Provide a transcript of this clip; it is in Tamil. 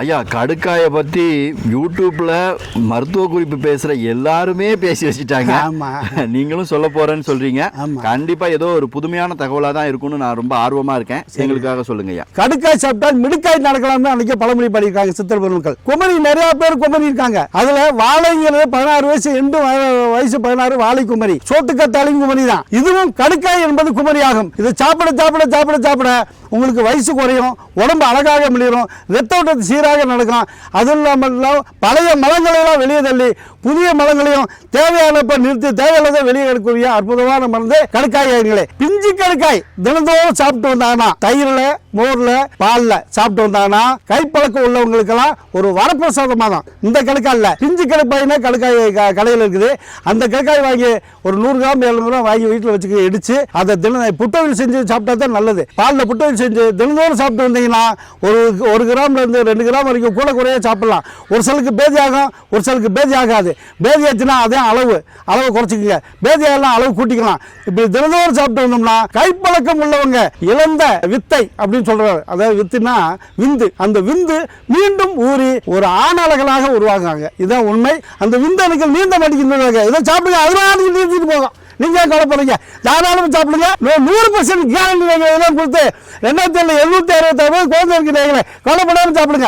ஐயா, கடுக்காயை பற்றி யூடியூப்ல மருத்துவ குறிப்பு பேசுகிற எல்லாருமே பேசி வச்சுட்டாங்க. நீங்களும் சொல்ல போகிறேன்னு சொல்கிறீங்க. கண்டிப்பாக ஏதோ ஒரு புதுமையான தகவலாக தான் இருக்கும்னு நான் ரொம்ப ஆர்வமாக இருக்கேன். எங்களுக்காக சொல்லுங்க ஐயா. கடுக்காய் சாப்பிட்டால் மிடுக்காய் நடக்கலாம்னு அன்றைக்கி பழமொழி பண்ணியிருக்காங்க சித்தர் பெருமக்கள். குமரி நிறைய பேர் குமரி இருக்காங்க. அதில் வாழைங்கிறது 16 வயசு, 2 வயசு 16 வாழை குமரி, சோத்துக்கத்தாளியும் குமரி தான். இதுவும் கடுக்காய் என்பது குமரி ஆகும். இது சாப்பிட சாப்பிட சாப்பிட சாப்பிட உங்களுக்கு வயசு குறையும், உடம்பு அழகாக முடியும், ரத்த ஓட்டத்தை சீராக நடக்கும். அதுவும் இல்லாமல் பழைய மலங்களெல்லாம் வெளியே தள்ளி புதிய மலங்களையும் தேவையானப்ப நிறுத்தி தேவையானதை வெளியே எடுக்கக்கூடிய அற்புதமான மருந்து கடுக்காய்களே. பிஞ்சு கடுக்காய் தினந்தோறும் சாப்பிட்டு வந்தாங்கன்னா, தயிரில், மோர்ல, பால்ல சாப்பிட்டு வந்தாங்கன்னா கைப்பழக்கம் உள்ளவங்களுக்கெல்லாம் ஒரு வரப்பிரசாதமாக தான் இந்த கடுக்காயில். பிஞ்சு கடுக்காய்னா கடுக்காய் கடையில் இருக்குது. அந்த கடுக்காய் வாங்கி ஒரு 100 கிராம் 700 கிராம் வாங்கி வீட்டில் வச்சு இடிச்சு அதை புட்டவில் செஞ்சு சாப்பிட்டா தான் நல்லது. பாலில் புட்டவில் செஞ்சு தினந்தோறும் சாப்பிட்டு வந்தீங்கன்னா ஒரு கிராம்ல இருந்து 2 கிராம் வரைக்கும் கூட குறைய சாப்பிடலாம். ஒரு சிலருக்கு பேதி ஆகும், ஒரு சிலருக்கு பேதி ஆகாது. பேதி ஆச்சுன்னா அதே அளவு குறைச்சிக்கங்க, பேதியெல்லாம் அளவு கூட்டிக்கலாம். இப்படி தினந்தோறும் சாப்பிட்டு வந்தோம்னா கைப்பழக்கம் உள்ளவங்க இழந்த வித்தை அப்படின்னு சொல்றாரு. அதாவது வித்துனா விந்து, அந்த விந்து மீண்டும் ஊறி ஒரு ஆணழகனாக உருவாகுறாங்க. இதுதான் உண்மை. அந்த விந்து எனக்கு நீந்த மாட்டேங்கிறது. இதை சாப்பிடுங்க, அதனால நீந்திட்டு போகும். நீங்க கவலைப்படுறீங்க, தாராளமாக சாப்பிடுங்க. 100% கேரண்டி கொடுத்து 2766 குழந்தை இருக்கிறீங்களே, கவலைப்படாமல் சாப்பிடுங்க.